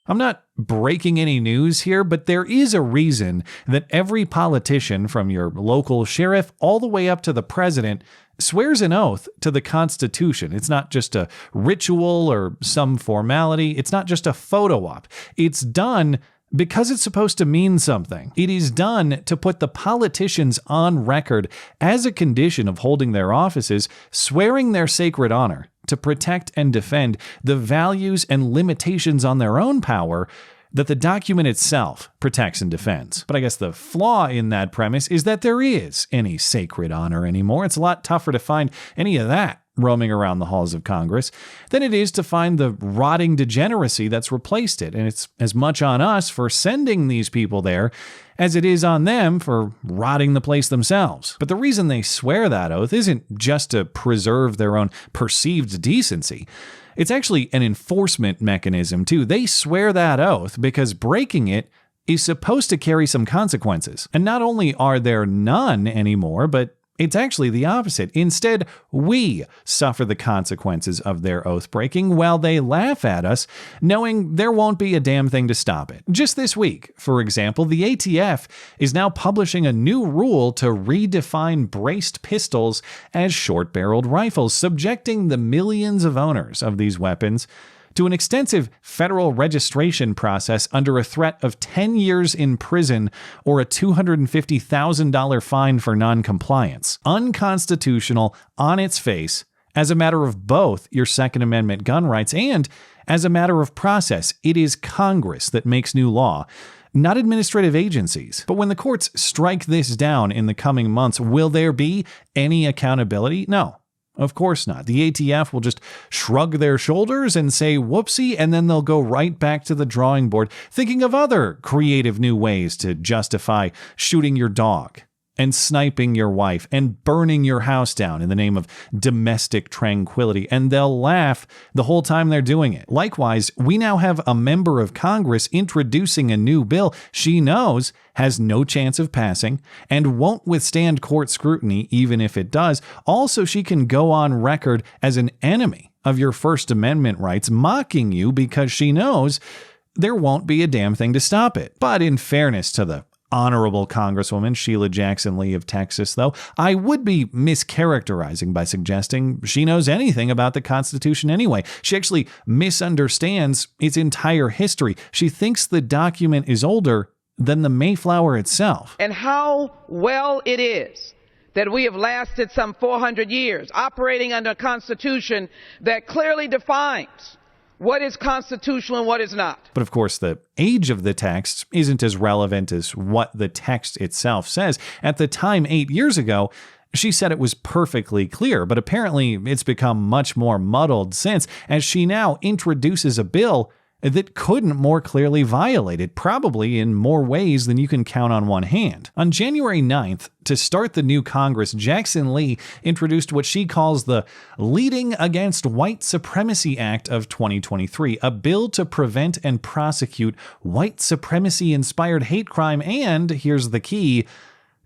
I'm not breaking any news here, but there is a reason that every politician from your local sheriff all the way up to the president swears an oath to the Constitution. It's not just a ritual or some formality. It's not just a photo op. It's done because it's supposed to mean something. It is done to put the politicians on record as a condition of holding their offices, swearing their sacred honor to protect and defend the values and limitations on their own power that the document itself protects and defends. But I guess the flaw in that premise is that there is any sacred honor anymore. It's a lot tougher to find any of that roaming around the halls of Congress than it is to find the rotting degeneracy that's replaced it. And it's as much on us for sending these people there as it is on them for rotting the place themselves. But the reason they swear that oath isn't just to preserve their own perceived decency. It's actually an enforcement mechanism, too. They swear that oath because breaking it is supposed to carry some consequences. And not only are there none anymore, but it's actually the opposite. Instead, we suffer the consequences of their oath breaking while they laugh at us, knowing there won't be a damn thing to stop it. Just this week, for example, the ATF is now publishing a new rule to redefine braced pistols as short-barreled rifles, subjecting the millions of owners of these weapons to an extensive federal registration process under a threat of 10 years in prison or a $250,000 fine for noncompliance. Unconstitutional on its face as a matter of both your Second Amendment gun rights and as a matter of process. It is Congress that makes new law, not administrative agencies. But when the courts strike this down in the coming months, will there be any accountability? No. Of course not. The ATF will just shrug their shoulders and say whoopsie, and then they'll go right back to the drawing board, thinking of other creative new ways to justify shooting your dog and sniping your wife and burning your house down in the name of domestic tranquility. And they'll laugh the whole time they're doing it. Likewise, we now have a member of Congress introducing a new bill she knows has no chance of passing and won't withstand court scrutiny even if it does. Also, she can go on record as an enemy of your First Amendment rights, mocking you because she knows there won't be a damn thing to stop it. But in fairness to the Honorable Congresswoman Sheila Jackson Lee of Texas, though, I would be mischaracterizing by suggesting she knows anything about the Constitution anyway. She actually misunderstands its entire history. She thinks the document is older than the Mayflower itself. And how well it is that we have lasted some 400 years operating under a Constitution that clearly defines what is constitutional and what is not. But of course, the age of the text isn't as relevant as what the text itself says. At the time, 8 years ago, she said it was perfectly clear, but apparently it's become much more muddled since, as she now introduces a bill that couldn't more clearly violate it, probably in more ways than you can count on one hand. On January 9th, to start the new Congress, Jackson Lee introduced what she calls the Leading Against White Supremacy Act of 2023, a bill to prevent and prosecute white supremacy-inspired hate crime and, here's the key,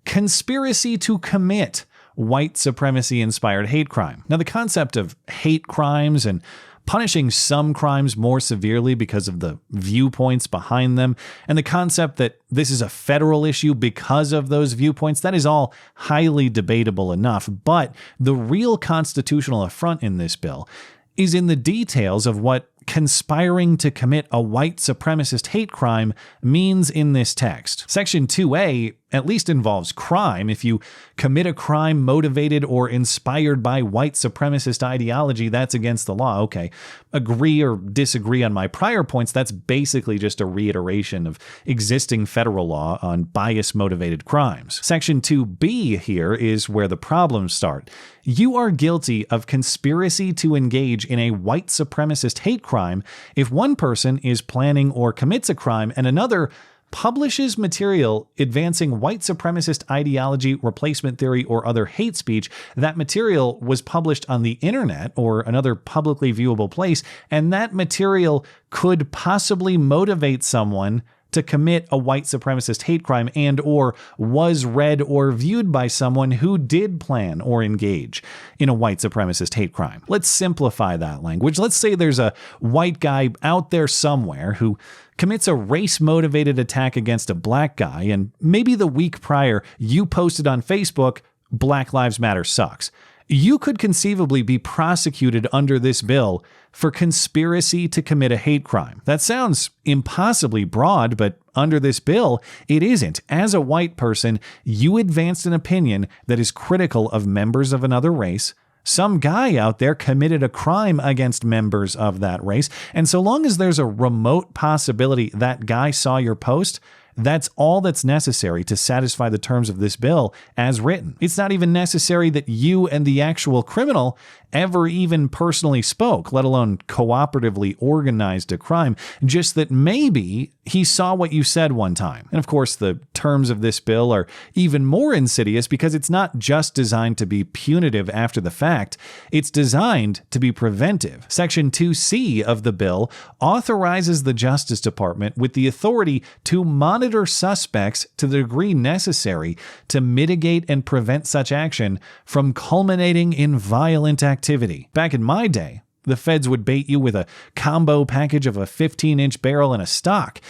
conspiracy to commit white supremacy-inspired hate crime. Now, the concept of hate crimes and punishing some crimes more severely because of the viewpoints behind them, and the concept that this is a federal issue because of those viewpoints, that is all highly debatable enough. But the real constitutional affront in this bill is in the details of what conspiring to commit a white supremacist hate crime means in this text. Section 2A at least involves crime. If you commit a crime motivated or inspired by white supremacist ideology, that's against the law. Okay, agree or disagree on my prior points, that's basically just a reiteration of existing federal law on bias-motivated crimes. Section 2B here is where the problems start. You are guilty of conspiracy to engage in a white supremacist hate crime if one person is planning or commits a crime and another publishes material advancing white supremacist ideology, replacement theory, or other hate speech. That material was published on the internet or another publicly viewable place, and that material could possibly motivate someone to commit a white supremacist hate crime and or was read or viewed by someone who did plan or engage in a white supremacist hate crime. Let's simplify that language. Let's say there's a white guy out there somewhere who commits a race-motivated attack against a black guy, and maybe the week prior you posted on Facebook, Black Lives Matter sucks. You could conceivably be prosecuted under this bill for conspiracy to commit a hate crime. That sounds impossibly broad, but under this bill, it isn't. As a white person, you advanced an opinion that is critical of members of another race. Some guy out there committed a crime against members of that race, and so long as there's a remote possibility that guy saw your post, that's all that's necessary to satisfy the terms of this bill as written. It's not even necessary that you and the actual criminal ever even personally spoke, let alone cooperatively organized a crime, just that maybe he saw what you said one time. And of course, the terms of this bill are even more insidious because it's not just designed to be punitive after the fact, it's designed to be preventive. Section 2C of the bill authorizes the Justice Department with the authority to monitor suspects to the degree necessary to mitigate and prevent such action from culminating in violent activity. Back in my day, the feds would bait you with a combo package of a 15-inch barrel and a stock.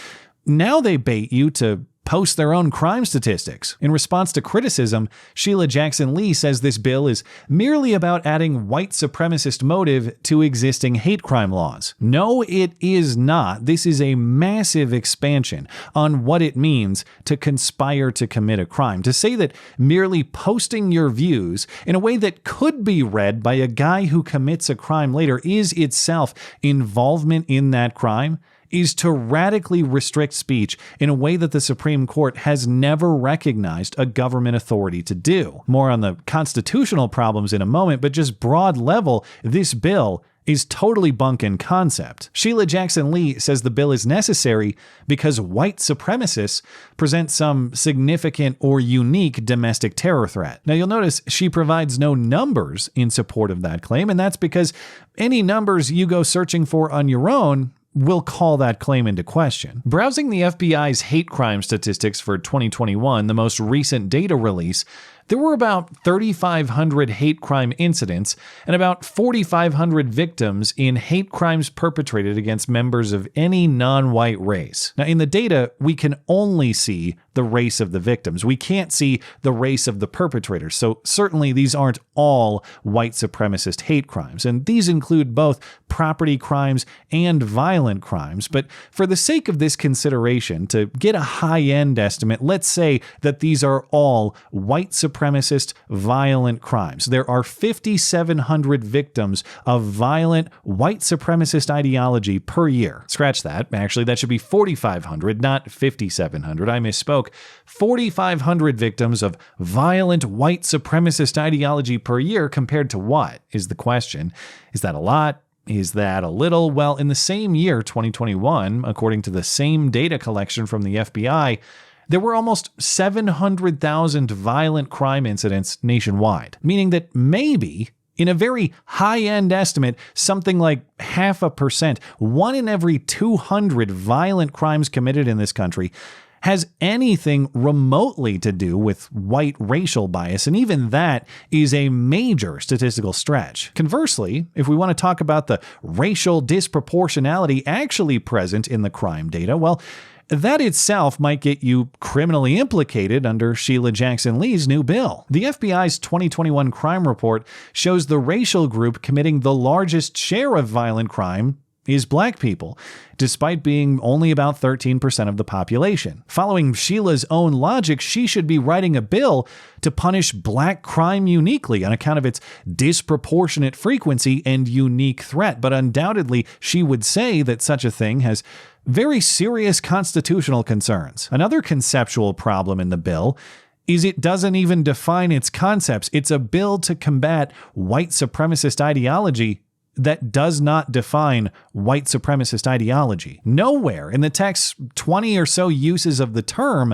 Now they bait you to post their own crime statistics. In response to criticism, Sheila Jackson Lee says this bill is merely about adding white supremacist motive to existing hate crime laws. No, it is not. This is a massive expansion on what it means to conspire to commit a crime. To say that merely posting your views in a way that could be read by a guy who commits a crime later is itself involvement in that crime is to radically restrict speech in a way that the Supreme Court has never recognized a government authority to do. More on the constitutional problems in a moment, but just broad level, this bill is totally bunk in concept. Sheila Jackson Lee says the bill is necessary because white supremacists present some significant or unique domestic terror threat. Now you'll notice she provides no numbers in support of that claim, and that's because any numbers you go searching for on your own will call that claim into question. Browsing the FBI's hate crime statistics for 2021, the most recent data release, there were about 3,500 hate crime incidents and about 4,500 victims in hate crimes perpetrated against members of any non-white race. Now, in the data, we can only see the race of the victims. We can't see the race of the perpetrators, so certainly these aren't all white supremacist hate crimes, and these include both property crimes and violent crimes. But for the sake of this consideration, to get a high-end estimate, let's say that these are all white supremacist violent crimes. There are 5,700 victims of violent white supremacist ideology per year. Scratch that. Actually, that should be 4,500, not 5,700. I misspoke. 4,500 victims of violent white supremacist ideology per year compared to what is the question? Is that a lot? Is that a little? Well, in the same year, 2021, according to the same data collection from the FBI, there were almost 700,000 violent crime incidents nationwide, meaning that maybe, in a very high-end estimate, something like 0.5%, 1 in every 200 violent crimes committed in this country has anything remotely to do with white racial bias, and even that is a major statistical stretch. Conversely, if we want to talk about the racial disproportionality actually present in the crime data, well, that itself might get you criminally implicated under Sheila Jackson Lee's new bill. The FBI's 2021 crime report shows the racial group committing the largest share of violent crime is black people, despite being only about 13% of the population. Following Sheila's own logic, she should be writing a bill to punish black crime uniquely on account of its disproportionate frequency and unique threat. But undoubtedly, she would say that such a thing has very serious constitutional concerns. Another conceptual problem in the bill is it doesn't even define its concepts. It's a bill to combat white supremacist ideology that does not define white supremacist ideology. Nowhere in the text's 20 or so uses of the term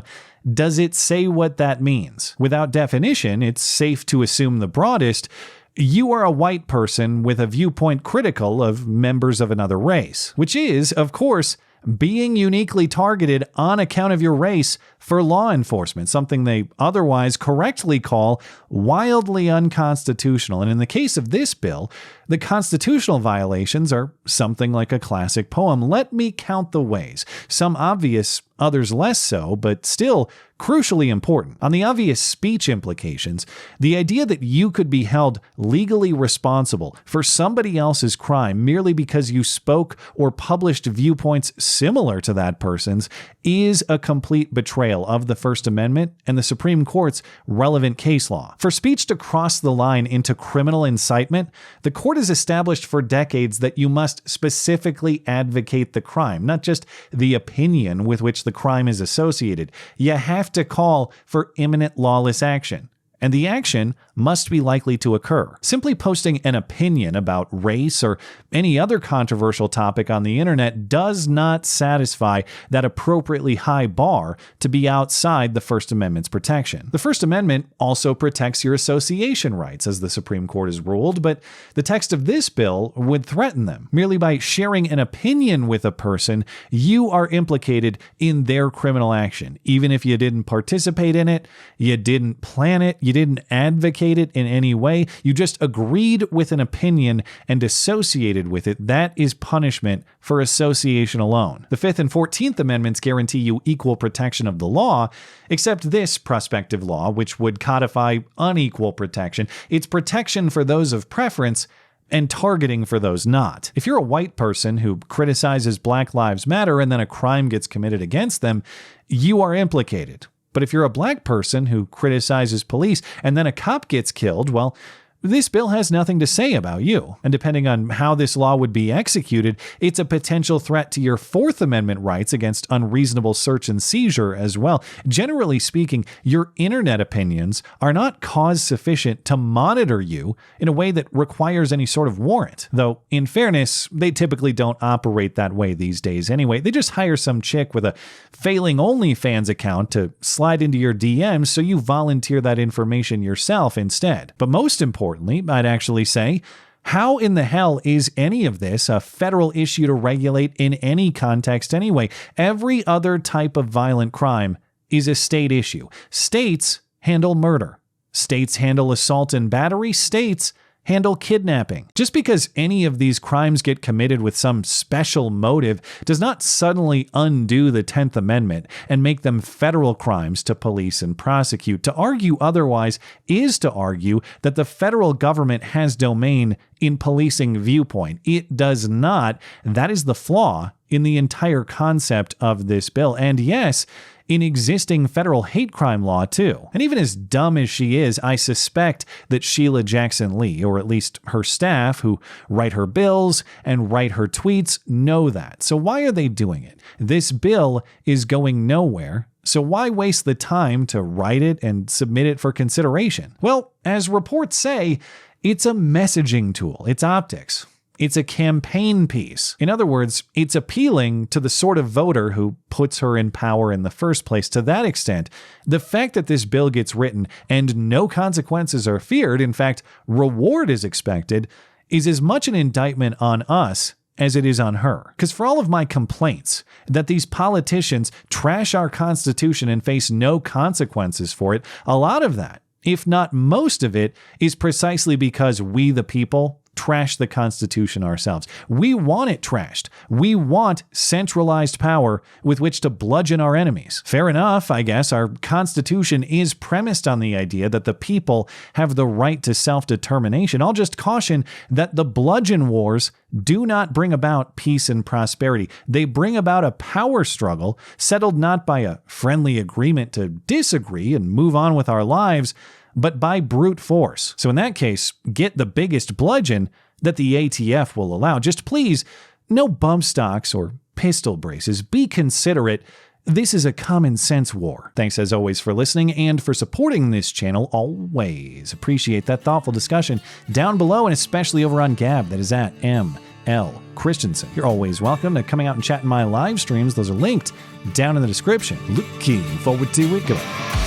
does it say what that means. Without definition, it's safe to assume the broadest: you are a white person with a viewpoint critical of members of another race, which is, of course, being uniquely targeted on account of your race for law enforcement, something they otherwise correctly call wildly unconstitutional. And in the case of this bill, the constitutional violations are something like a classic poem. Let me count the ways. Some obvious, others less so, but still crucially important. On the obvious speech implications, the idea that you could be held legally responsible for somebody else's crime merely because you spoke or published viewpoints similar to that person's is a complete betrayal of the First Amendment and the Supreme Court's relevant case law. For speech to cross the line into criminal incitement, the court has established for decades that you must specifically advocate the crime, not just the opinion with which the crime is associated. You have to call for imminent lawless action, and the action must be likely to occur. Simply posting an opinion about race or any other controversial topic on the internet does not satisfy that appropriately high bar to be outside the First Amendment's protection. The First Amendment also protects your association rights, as the Supreme Court has ruled, but the text of this bill would threaten them. Merely by sharing an opinion with a person, you are implicated in their criminal action. Even if you didn't participate in it, you didn't plan it, you didn't advocate it in any way, you just agreed with an opinion and associated with it. That is punishment for association alone. The 5th and 14th Amendments guarantee you equal protection of the law, except this prospective law, which would codify unequal protection. It's protection for those of preference and targeting for those not. If you're a white person who criticizes Black Lives Matter and then a crime gets committed against them, you are implicated. But if you're a black person who criticizes police and then a cop gets killed, well, this bill has nothing to say about you. And depending on how this law would be executed, it's a potential threat to your Fourth Amendment rights against unreasonable search and seizure as well. Generally speaking, your internet opinions are not cause sufficient to monitor you in a way that requires any sort of warrant. Though, in fairness, they typically don't operate that way these days anyway. They just hire some chick with a failing OnlyFans account to slide into your DMs so you volunteer that information yourself instead. But most importantly, I'd actually say, how in the hell is any of this a federal issue to regulate in any context anyway? Every other type of violent crime is a state issue. States handle murder. States handle assault and battery. States handle kidnapping. Just because any of these crimes get committed with some special motive does not suddenly undo the 10th Amendment and make them federal crimes to police and prosecute. To argue otherwise is to argue that the federal government has domain in policing viewpoint. It does not. That is the flaw in the entire concept of this bill. And yes, in existing federal hate crime law, too. And even as dumb as she is, I suspect that Sheila Jackson Lee, or at least her staff who write her bills and write her tweets, know that. So why are they doing it? This bill is going nowhere. So why waste the time to write it and submit it for consideration? Well, as reports say, it's a messaging tool. It's optics. It's a campaign piece. In other words, it's appealing to the sort of voter who puts her in power in the first place. To that extent, the fact that this bill gets written and no consequences are feared, in fact, reward is expected, is as much an indictment on us as it is on her. Because for all of my complaints that these politicians trash our Constitution and face no consequences for it, a lot of that, if not most of it, is precisely because we, the people, trash the Constitution ourselves. We want it trashed. We want centralized power with which to bludgeon our enemies. Fair enough, I guess. Our Constitution is premised on the idea that the people have the right to self-determination. I'll just caution that the bludgeon wars do not bring about peace and prosperity. They bring about a power struggle settled not by a friendly agreement to disagree and move on with our lives, but by brute force. So in that case, get the biggest bludgeon that the ATF will allow. Just please, no bump stocks or pistol braces. Be considerate. This is a common sense war. Thanks as always for listening and for supporting this channel. Always appreciate that thoughtful discussion down below and especially over on Gab. That is at ML Christiansen. You're always welcome to coming out and chat in my live streams. Those are linked down in the description. Looking forward to it. Goodbye.